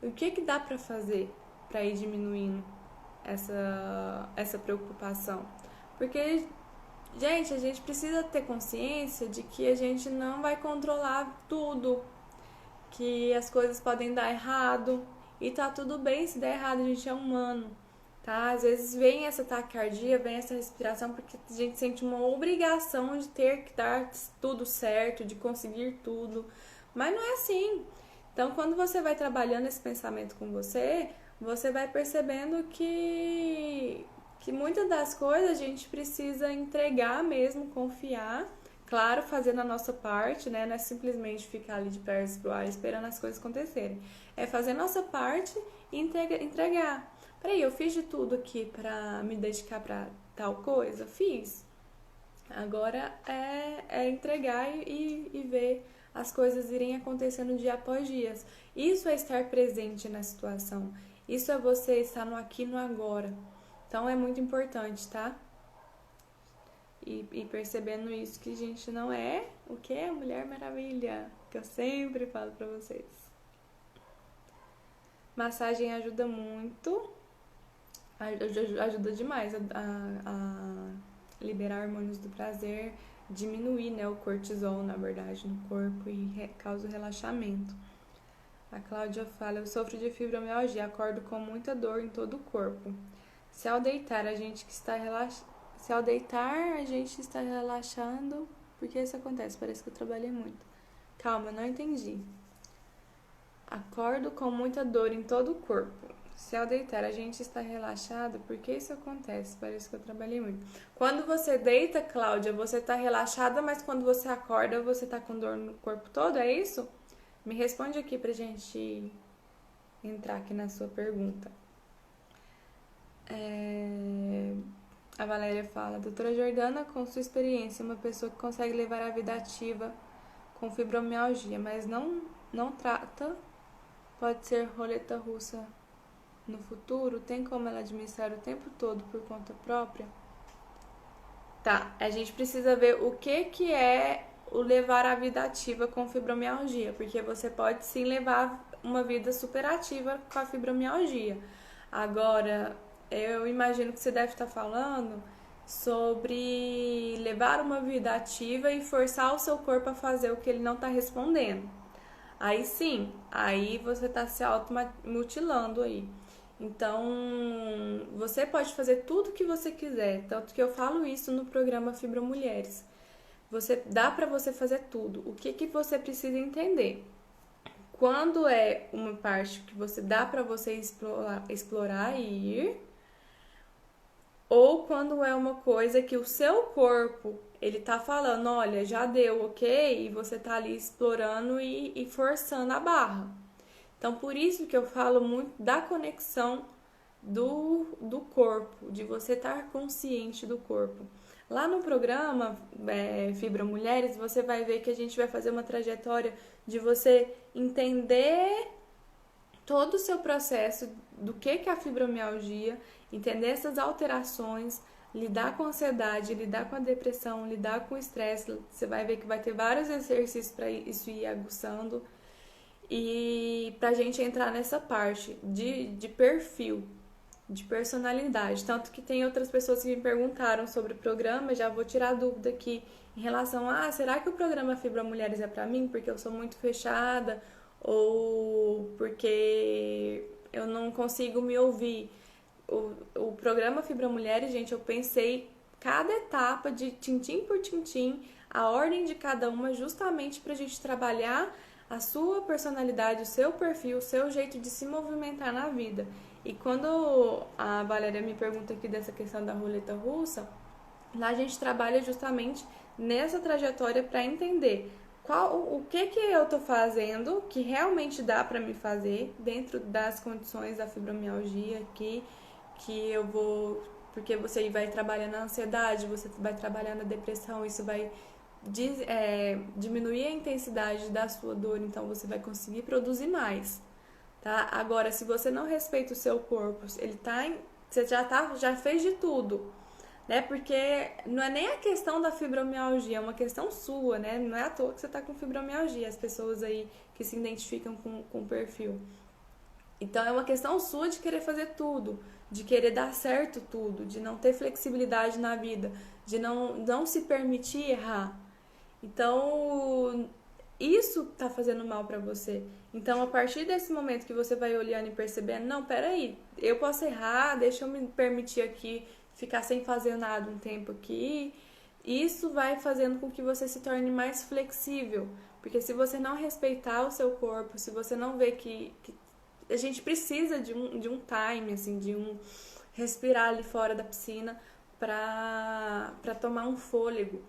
O que dá pra fazer pra ir diminuindo essa preocupação? Porque, gente, a gente precisa ter consciência de que a gente não vai controlar tudo, que as coisas podem dar errado e tá tudo bem se der errado, a gente é humano, tá? Às vezes vem essa taquicardia, vem essa respiração porque a gente sente uma obrigação de ter que dar tudo certo, de conseguir tudo, mas não é assim. Então, quando você vai trabalhando esse pensamento com você vai percebendo que muitas das coisas a gente precisa entregar mesmo, confiar, claro, fazendo a nossa parte, né? Não é simplesmente ficar ali de pernas pro ar esperando as coisas acontecerem. É fazer a nossa parte e entregar. Peraí, eu fiz de tudo aqui pra me dedicar pra tal coisa? Fiz. Agora é entregar e ver as coisas irem acontecendo dia após dia. Isso é estar presente na situação. Isso é você estar no aqui e no agora. Então é muito importante, tá? E percebendo isso que a gente não é o que é Mulher Maravilha, que eu sempre falo pra vocês. Massagem ajuda muito, ajuda demais a liberar hormônios do prazer, diminuir, né, o cortisol, na verdade, no corpo e causa o relaxamento. A Cláudia fala, eu sofro de fibromialgia, acordo com muita dor em todo o corpo. Se ao deitar a gente está relaxando, por que isso acontece? Parece que eu trabalhei muito. Calma, não entendi. Acordo com muita dor em todo o corpo. Se ao deitar a gente está relaxado, por que isso acontece? Parece que eu trabalhei muito. Quando você deita, Cláudia, você está relaxada, mas quando você acorda, você está com dor no corpo todo, é isso? Me responde aqui pra gente entrar aqui na sua pergunta. A Valéria fala, doutora Jordana, com sua experiência, uma pessoa que consegue levar a vida ativa com fibromialgia, mas não trata pode ser roleta russa no futuro? Tem como ela administrar o tempo todo por conta própria? Tá, a gente precisa ver o que é o levar a vida ativa com fibromialgia, porque você pode sim levar uma vida superativa com a fibromialgia. Agora, eu imagino que você deve estar falando sobre levar uma vida ativa e forçar o seu corpo a fazer o que ele não está respondendo. Aí sim, aí você está se automutilando aí. Então, você pode fazer tudo que você quiser, tanto que eu falo isso no programa Fibromulheres. Dá para você fazer tudo. O que você precisa entender? Quando é uma parte que você dá para você explorar e ir, ou quando é uma coisa que o seu corpo ele tá falando, olha, já deu, ok, e você tá ali explorando e forçando a barra. Então, por isso que eu falo muito da conexão do corpo, de você estar consciente do corpo. Lá no programa Fibra Mulheres, você vai ver que a gente vai fazer uma trajetória de você entender todo o seu processo do que é a fibromialgia, entender essas alterações, lidar com a ansiedade, lidar com a depressão, lidar com o estresse. Você vai ver que vai ter vários exercícios para isso ir aguçando. E pra gente entrar nessa parte de perfil, de personalidade. Tanto que tem outras pessoas que me perguntaram sobre o programa, já vou tirar a dúvida aqui em relação a, será que o programa Fibra Mulheres é pra mim? Porque eu sou muito fechada ou porque eu não consigo me ouvir. O programa Fibra Mulheres, gente, eu pensei cada etapa de tintim por tintim, a ordem de cada uma, justamente pra gente trabalhar a sua personalidade, o seu perfil, o seu jeito de se movimentar na vida. E quando a Valéria me pergunta aqui dessa questão da roleta russa, lá a gente trabalha justamente nessa trajetória para entender o que eu tô fazendo que realmente dá para me fazer dentro das condições da fibromialgia que eu vou, porque você vai trabalhando a ansiedade, você vai trabalhando a depressão, isso vai diminuir a intensidade da sua dor, então você vai conseguir produzir mais, tá? Agora, se você não respeita o seu corpo, você já fez de tudo, né? Porque não é nem a questão da fibromialgia, é uma questão sua, né? Não é à toa que você tá com fibromialgia, as pessoas aí que se identificam com o perfil. Então, é uma questão sua de querer fazer tudo, de querer dar certo tudo, de não ter flexibilidade na vida, de não se permitir errar. Então, isso tá fazendo mal pra você. Então, a partir desse momento que você vai olhando e percebendo, não, peraí, eu posso errar, deixa eu me permitir aqui ficar sem fazer nada um tempo aqui. Isso vai fazendo com que você se torne mais flexível. Porque se você não respeitar o seu corpo, se você não vê que a gente precisa de um time, assim, de um respirar ali fora da piscina pra tomar um fôlego.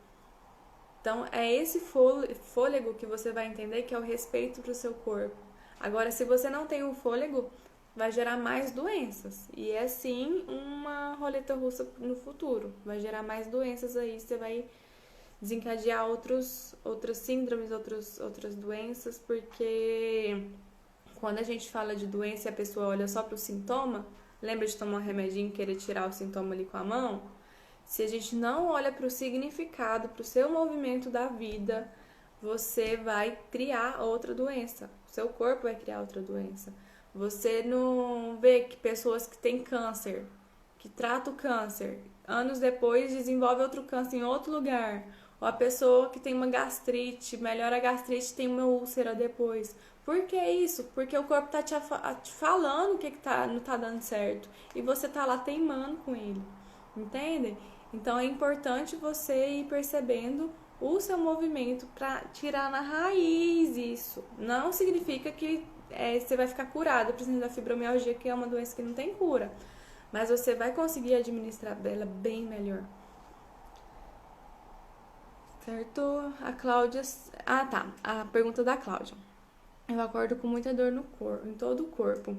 Então, é esse fôlego que você vai entender que é o respeito pro seu corpo. Agora, se você não tem o fôlego, vai gerar mais doenças. E é sim uma roleta russa no futuro. Vai gerar mais doenças aí, você vai desencadear outras síndromes, outras doenças, porque quando a gente fala de doença e a pessoa olha só pro sintoma, lembra de tomar um remedinho e querer tirar o sintoma ali com a mão? Se a gente não olha para o significado, para o seu movimento da vida, você vai criar outra doença. O seu corpo vai criar outra doença. Você não vê que pessoas que têm câncer, que tratam o câncer, anos depois desenvolve outro câncer em outro lugar. Ou a pessoa que tem uma gastrite, melhora a gastrite, tem uma úlcera depois. Por que isso? Porque o corpo tá te falando que não tá dando certo. E você tá lá teimando com ele. Entende? Então é importante você ir percebendo o seu movimento para tirar na raiz isso. Não significa que você vai ficar curado, por exemplo, da fibromialgia, que é uma doença que não tem cura. Mas você vai conseguir administrar ela bem melhor. Certo? A Cláudia... Ah, tá. A pergunta da Cláudia. Eu acordo com muita dor no corpo, em todo o corpo.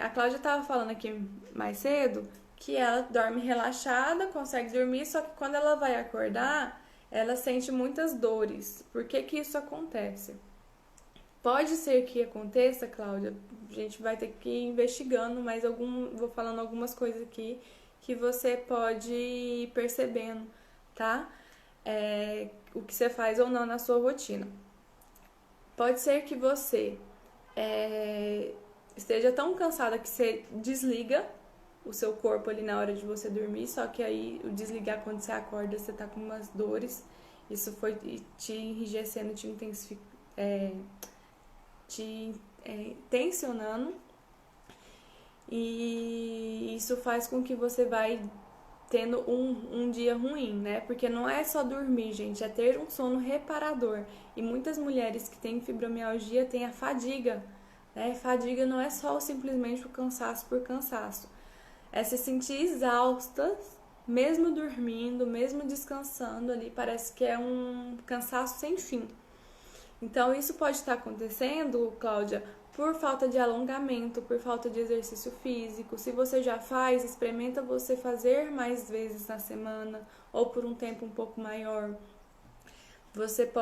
A Cláudia estava falando aqui mais cedo que ela dorme relaxada, consegue dormir, só que quando ela vai acordar, ela sente muitas dores. Por que isso acontece? Pode ser que aconteça, Cláudia, a gente vai ter que ir investigando, mas vou falando algumas coisas aqui que você pode ir percebendo, tá? O que você faz ou não na sua rotina. Pode ser que você esteja tão cansada que você desliga o seu corpo ali na hora de você dormir, só que aí o desligar quando você acorda, você tá com umas dores, isso foi te enrijecendo, tensionando, e isso faz com que você vai tendo um dia ruim, né? Porque não é só dormir, gente, é ter um sono reparador. E muitas mulheres que têm fibromialgia têm a fadiga, né? Fadiga não é só simplesmente o cansaço por cansaço. É se sentir exausta, mesmo dormindo, mesmo descansando ali, parece que é um cansaço sem fim. Então, isso pode estar acontecendo, Cláudia, por falta de alongamento, por falta de exercício físico. Se você já faz, experimenta você fazer mais vezes na semana ou por um tempo um pouco maior. Você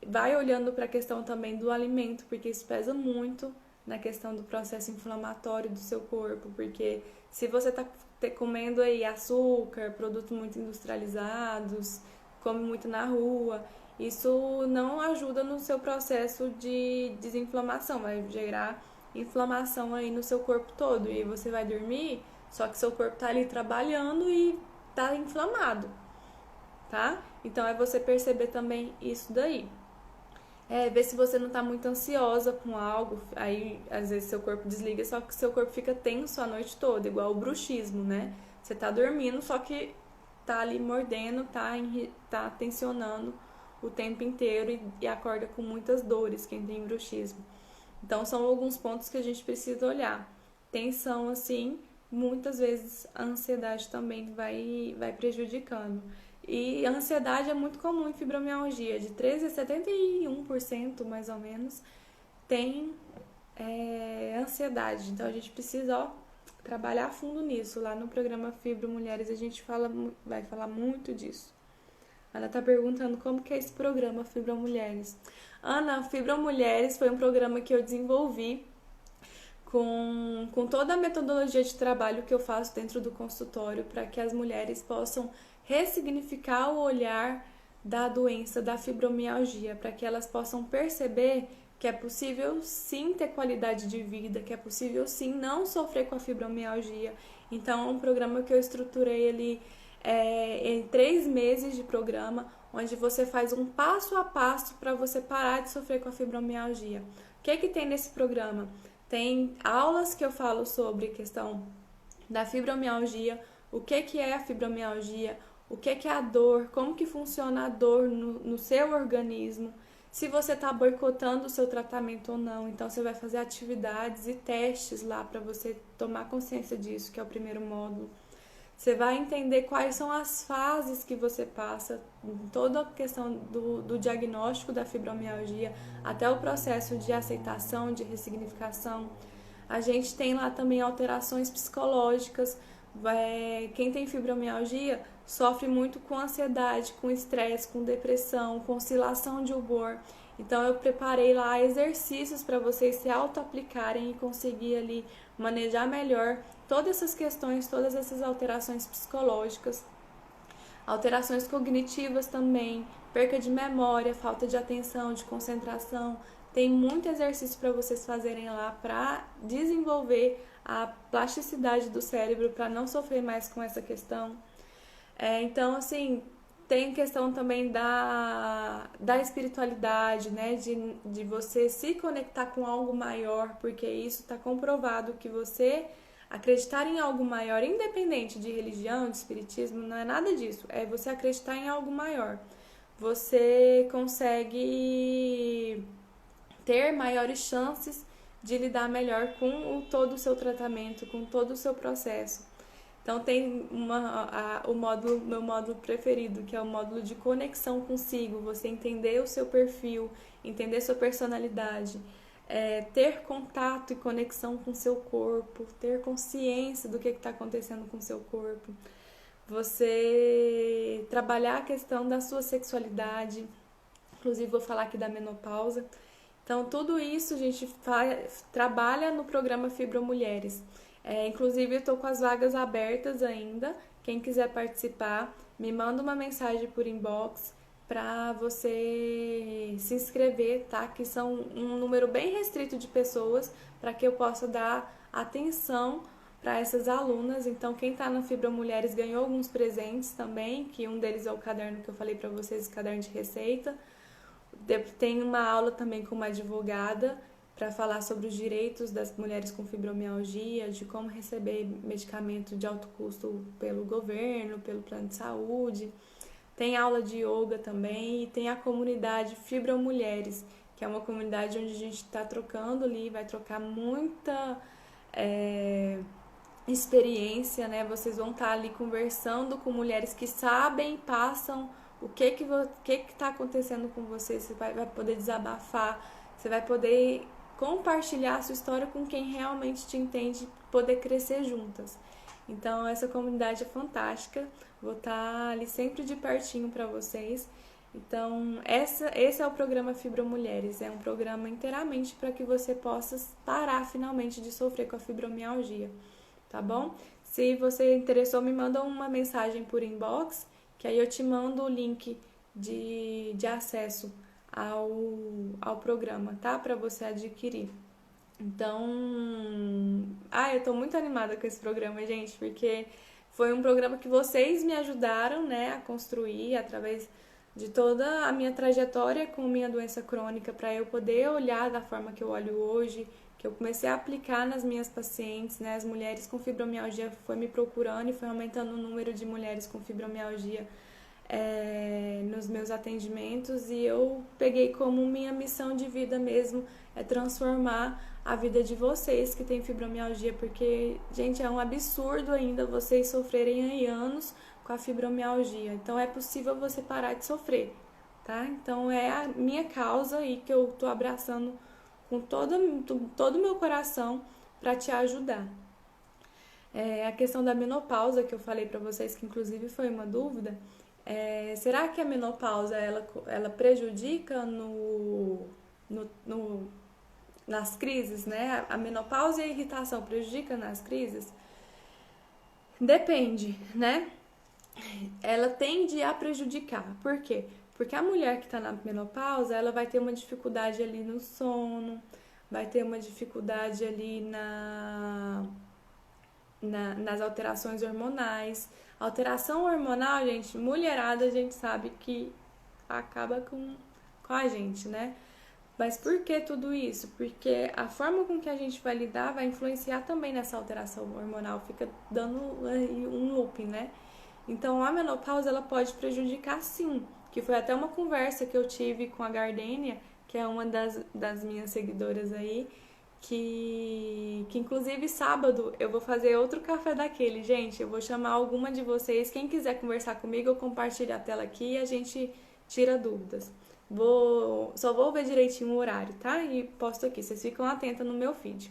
vai olhando para a questão também do alimento, porque isso pesa muito na questão do processo inflamatório do seu corpo, porque se você está comendo aí açúcar, produtos muito industrializados, come muito na rua, isso não ajuda no seu processo de desinflamação, vai gerar inflamação aí no seu corpo todo, e aí você vai dormir, só que seu corpo tá ali trabalhando e tá inflamado, tá? Então é você perceber também isso daí. Ver se você não tá muito ansiosa com algo, aí às vezes seu corpo desliga, só que seu corpo fica tenso a noite toda, igual o bruxismo, né? Você tá dormindo, só que tá ali mordendo, tá tensionando o tempo inteiro e acorda com muitas dores, quem tem bruxismo. Então são alguns pontos que a gente precisa olhar. Tensão, assim, muitas vezes a ansiedade também vai prejudicando. E a ansiedade é muito comum em fibromialgia, de 13 a 71% mais ou menos tem ansiedade. Então a gente precisa trabalhar a fundo nisso. Lá no programa Fibro Mulheres a gente vai falar muito disso. Ana está perguntando como que é esse programa Fibro Mulheres. Ana, Fibro Mulheres foi um programa que eu desenvolvi com toda a metodologia de trabalho que eu faço dentro do consultório para que as mulheres possam ressignificar o olhar da doença da fibromialgia, para que elas possam perceber que é possível sim ter qualidade de vida, que é possível sim não sofrer com a fibromialgia. Então é um programa que eu estruturei ele em 3 meses de programa, onde você faz um passo a passo para você parar de sofrer com a fibromialgia. O que tem nesse programa? Tem aulas que eu falo sobre a questão da fibromialgia, o que é a fibromialgia, o que é a dor, como que funciona a dor no seu organismo, se você está boicotando o seu tratamento ou não. Então, você vai fazer atividades e testes lá para você tomar consciência disso, que é o primeiro módulo. Você vai entender quais são as fases que você passa, toda a questão do diagnóstico da fibromialgia, até o processo de aceitação, de ressignificação. A gente tem lá também alterações psicológicas. Quem tem fibromialgia sofre muito com ansiedade, com estresse, com depressão, com oscilação de humor. Então eu preparei lá exercícios para vocês se auto-aplicarem e conseguir ali manejar melhor todas essas questões, todas essas alterações psicológicas, alterações cognitivas também, perca de memória, falta de atenção, de concentração. Tem muito exercício para vocês fazerem lá para desenvolver a plasticidade do cérebro, para não sofrer mais com essa questão. Então, assim, tem questão também da espiritualidade, né? De você se conectar com algo maior, porque isso está comprovado que você acreditar em algo maior, independente de religião, de espiritismo, não é nada disso. É você acreditar em algo maior. Você consegue ter maiores chances de lidar melhor com todo o seu tratamento, com todo o seu processo. Então tem meu módulo preferido, que é o módulo de conexão consigo, você entender o seu perfil, entender sua personalidade, ter contato e conexão com o seu corpo, ter consciência do que está acontecendo com o seu corpo, você trabalhar a questão da sua sexualidade, inclusive vou falar aqui da menopausa. Então, tudo isso a gente trabalha no programa Fibromulheres. Inclusive, eu estou com as vagas abertas ainda. Quem quiser participar, me manda uma mensagem por inbox para você se inscrever, tá? Que são um número bem restrito de pessoas para que eu possa dar atenção para essas alunas. Então, quem está no Fibromulheres ganhou alguns presentes também, que um deles é o caderno que eu falei para vocês, o caderno de receita. Tem uma aula também com uma advogada para falar sobre os direitos das mulheres com fibromialgia, de como receber medicamento de alto custo pelo governo, pelo plano de saúde. Tem aula de yoga também e tem a comunidade Fibromulheres, que é uma comunidade onde a gente está trocando ali, vai trocar muita experiência, né? Vocês vão estar ali conversando com mulheres que sabem, passam o que está acontecendo com você. Você vai poder desabafar, você vai poder compartilhar a sua história com quem realmente te entende, poder crescer juntas. Então, essa comunidade é fantástica. Vou estar ali sempre de pertinho para vocês. Então, esse é o programa Fibromulheres. É um programa inteiramente para que você possa parar finalmente de sofrer com a fibromialgia, tá bom? Se você interessou, me manda uma mensagem por inbox, que aí eu te mando o link de acesso ao programa, tá? Para você adquirir. Então, eu tô muito animada com esse programa, gente, porque foi um programa que vocês me ajudaram, né, a construir através de toda a minha trajetória com minha doença crônica, para eu poder olhar da forma que eu olho hoje, que eu comecei a aplicar nas minhas pacientes, né, as mulheres com fibromialgia foi me procurando e foi aumentando o número de mulheres com fibromialgia nos meus atendimentos, e eu peguei como minha missão de vida mesmo, transformar a vida de vocês que têm fibromialgia, porque, gente, é um absurdo ainda vocês sofrerem aí anos com a fibromialgia. Então, é possível você parar de sofrer, tá? Então, é a minha causa aí que eu tô abraçando com todo o meu coração para te ajudar. A questão da menopausa que eu falei para vocês, que inclusive foi uma dúvida, será que a menopausa ela prejudica nas crises, né? A menopausa e a irritação prejudicam nas crises? Depende, né? Ela tende a prejudicar. Por quê? Porque a mulher que está na menopausa, ela vai ter uma dificuldade ali no sono, vai ter uma dificuldade ali nas alterações hormonais. Alteração hormonal, gente, mulherada, a gente sabe que acaba com a gente, né? Mas por que tudo isso? Porque a forma com que a gente vai lidar vai influenciar também nessa alteração hormonal, fica dando um looping, né? Então, a menopausa, ela pode prejudicar sim, que foi até uma conversa que eu tive com a Gardênia, que é uma das minhas seguidoras aí, que inclusive sábado eu vou fazer outro café daquele, gente. Eu vou chamar alguma de vocês, quem quiser conversar comigo, eu compartilho a tela aqui e a gente tira dúvidas. Só vou ver direitinho o horário, tá? E posto aqui, vocês ficam atentos no meu feed.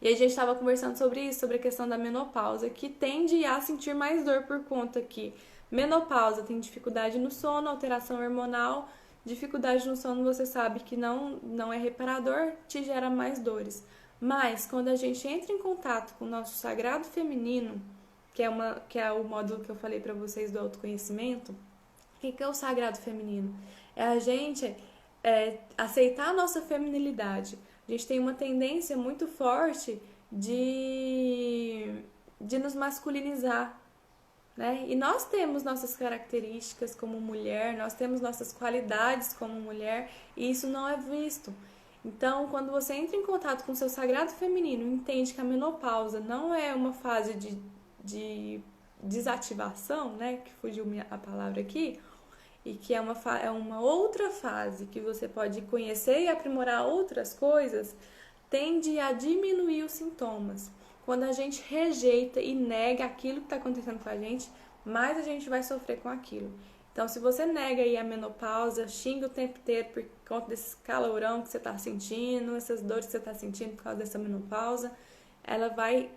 E a gente estava conversando sobre isso, sobre a questão da menopausa, que tende a sentir mais dor por conta que menopausa tem dificuldade no sono, alteração hormonal. Dificuldade no sono, você sabe que não é reparador, te gera mais dores. Mas quando a gente entra em contato com o nosso sagrado feminino, que é o módulo que eu falei para vocês do autoconhecimento, o que é o sagrado feminino? É a gente aceitar a nossa feminilidade. A gente tem uma tendência muito forte de nos masculinizar, né? E nós temos nossas características como mulher, nós temos nossas qualidades como mulher, e isso não é visto. Então, quando você entra em contato com o seu sagrado feminino e entende que a menopausa não é uma fase de desativação, né? Que fugiu a palavra aqui, e que é uma outra fase que você pode conhecer e aprimorar outras coisas, tende a diminuir os sintomas. Quando a gente rejeita e nega aquilo que está acontecendo com a gente, mais a gente vai sofrer com aquilo. Então, se você nega aí a menopausa, xinga o tempo inteiro por conta desse calorão que você está sentindo, essas dores que você está sentindo por causa dessa menopausa, ela vai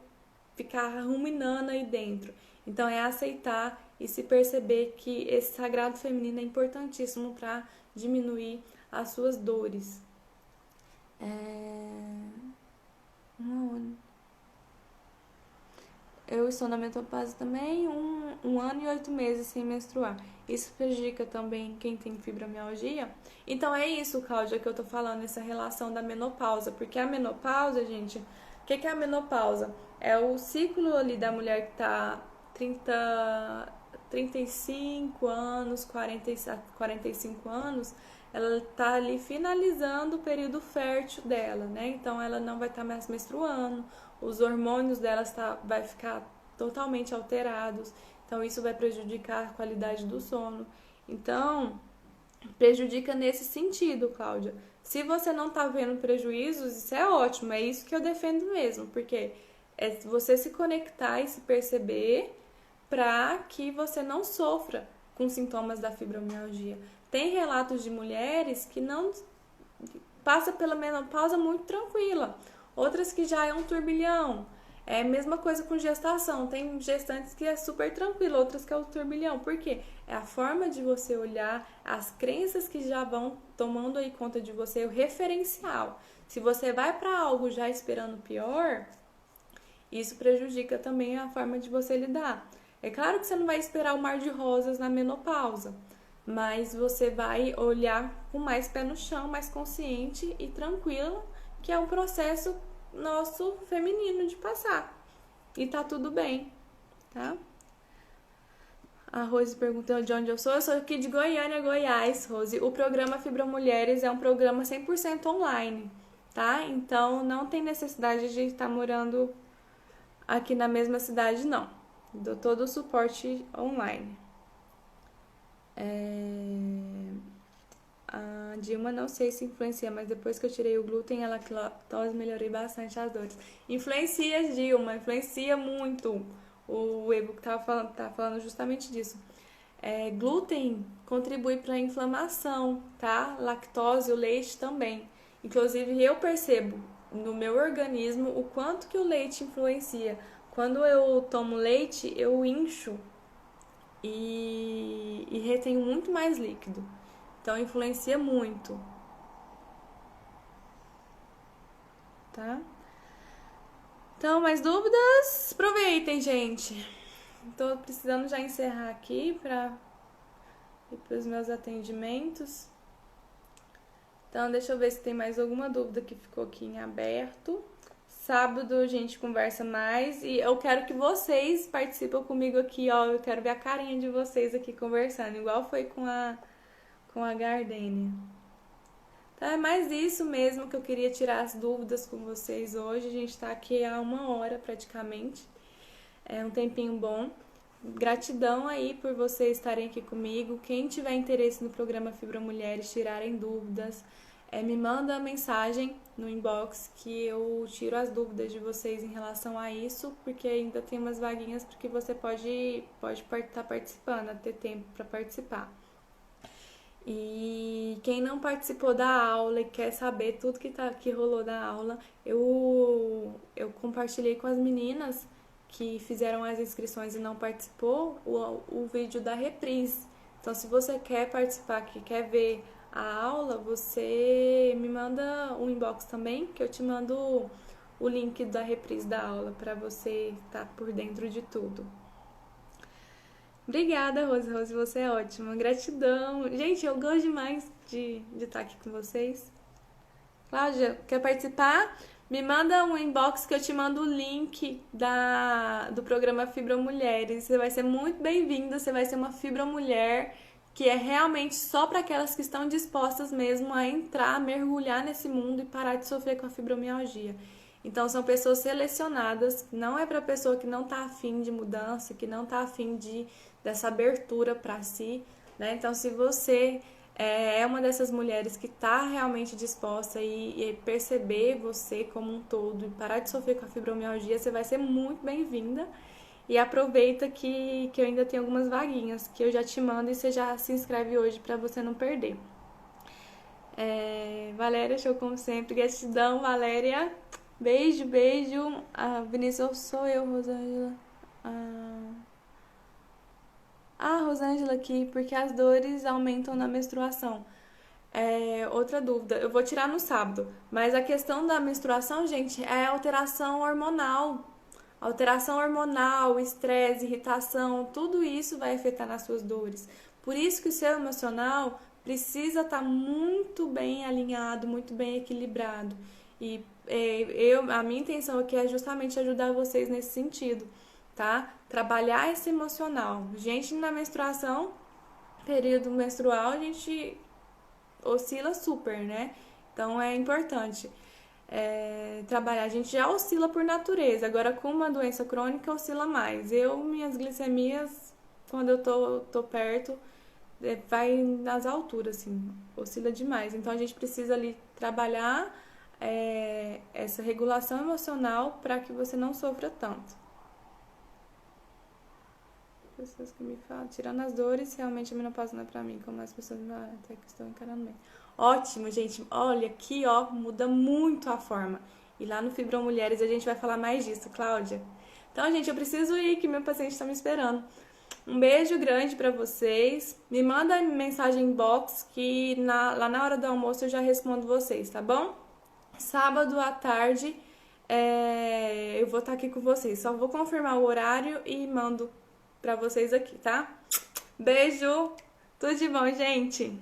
ficar ruminando aí dentro. Então, é aceitar e se perceber que esse sagrado feminino é importantíssimo para diminuir as suas dores, É... Eu estou na menopausa também, um ano e 8 meses sem menstruar. Isso prejudica também quem tem fibromialgia? Então é isso, Cláudia, que eu tô falando, essa relação da menopausa. Porque a menopausa, gente, o que é a menopausa? É o ciclo ali da mulher que tá 35 anos, 45 anos, ela tá ali finalizando o período fértil dela, né? Então ela não vai estar mais menstruando, os hormônios dela vai ficar totalmente alterados, então isso vai prejudicar a qualidade do sono. Então, prejudica nesse sentido, Cláudia. Se você não tá vendo prejuízos, isso é ótimo, é isso que eu defendo mesmo, porque é você se conectar e se perceber para que você não sofra com sintomas da fibromialgia. Tem relatos de mulheres que não passa pela menopausa muito tranquila, outras que já é um turbilhão. É a mesma coisa com gestação. Tem gestantes que é super tranquilo, outras que é o turbilhão. Por quê? É a forma de você olhar, as crenças que já vão tomando aí conta de você, o referencial. Se você vai para algo já esperando pior, isso prejudica também a forma de você lidar. É claro que você não vai esperar o mar de rosas na menopausa, mas você vai olhar com mais pé no chão, mais consciente e tranquila, que é um processo nosso feminino de passar. E tá tudo bem, tá? A Rose perguntou de onde eu sou. Eu sou aqui de Goiânia, Goiás, Rose. O programa Fibra Mulheres é um programa 100% online, tá? Então não tem necessidade de estar morando aqui na mesma cidade, não. Dou todo o suporte online. A Dilma não sei se influencia, mas depois que eu tirei o glúten e a lactose, melhorei bastante as dores. Influencia, Dilma, influencia muito. O e-book tá falando justamente disso. Glúten contribui para a inflamação, tá? Lactose, o leite também. Inclusive, eu percebo no meu organismo o quanto que o leite influencia. Quando eu tomo leite, eu incho e retenho muito mais líquido. Então, influencia muito, tá? Então, mais dúvidas? Aproveitem, gente. Tô precisando já encerrar aqui para ir para os meus atendimentos. Então, deixa eu ver se tem mais alguma dúvida que ficou aqui em aberto. Sábado a gente conversa mais e eu quero que vocês participem comigo aqui, ó. Eu quero ver a carinha de vocês aqui conversando, igual foi com a Gardênia. Então é mais isso mesmo que eu queria tirar as dúvidas com vocês hoje. A gente tá aqui há 1 hora praticamente. É um tempinho bom. Gratidão aí por vocês estarem aqui comigo. Quem tiver interesse no programa Fibra Mulheres, tirarem dúvidas, me manda mensagem no inbox que eu tiro as dúvidas de vocês em relação a isso, porque ainda tem umas vaguinhas porque você pode estar participando, ter tempo para participar. E quem não participou da aula e quer saber tudo que rolou da aula, eu compartilhei com as meninas que fizeram as inscrições e não participou o vídeo da reprise. Então, se você quer participar, que quer ver a aula, você me manda um inbox também, que eu te mando o link da reprise da aula para você estar por dentro de tudo. Obrigada, Rose. Rose, você é ótima. Gratidão. Gente, eu gosto demais de estar aqui com vocês. Cláudia, quer participar? Me manda um inbox que eu te mando o link do programa Fibra Mulheres. Você vai ser muito bem-vinda. Você vai ser uma Fibra Mulher que é realmente só para aquelas que estão dispostas mesmo a entrar, mergulhar nesse mundo e parar de sofrer com a fibromialgia. Então, são pessoas selecionadas, não é para pessoa que não está afim de mudança, que não está afim dessa abertura para si, né? Então, se você é uma dessas mulheres que está realmente disposta e perceber você como um todo e parar de sofrer com a fibromialgia, você vai ser muito bem-vinda. E aproveita que eu ainda tenho algumas vaguinhas que eu já te mando e você já se inscreve hoje para você não perder. Valéria, show como sempre. Gratidão, Valéria. Beijo, beijo. A Vinícius, sou eu, Rosângela. Rosângela aqui, porque as dores aumentam na menstruação. Outra dúvida, eu vou tirar no sábado, mas a questão da menstruação, gente, é alteração hormonal. Alteração hormonal, estresse, irritação, tudo isso vai afetar nas suas dores. Por isso que o seu emocional precisa estar muito bem alinhado, muito bem equilibrado. E a minha intenção aqui é justamente ajudar vocês nesse sentido, tá? Trabalhar esse emocional. Gente, na menstruação, período menstrual, a gente oscila super, né? Então é importante trabalhar. A gente já oscila por natureza, agora com uma doença crônica oscila mais. Minhas glicemias, quando eu tô perto, vai nas alturas, assim, oscila demais. Então a gente precisa ali trabalhar essa regulação emocional para que você não sofra tanto. Pessoas que me falam, tirando as dores, realmente a menopausa não é pra mim, como as pessoas até que estão encarando bem. Ótimo, gente. Olha, aqui, ó, muda muito a forma. E lá no Fibromulheres a gente vai falar mais disso, Cláudia. Então, gente, eu preciso ir, que meu paciente está me esperando. Um beijo grande pra vocês. Me manda mensagem inbox que lá na hora do almoço eu já respondo vocês, tá bom? Sábado à tarde eu vou estar aqui com vocês. Só vou confirmar o horário e mando pra vocês aqui, tá? Beijo! Tudo de bom, gente!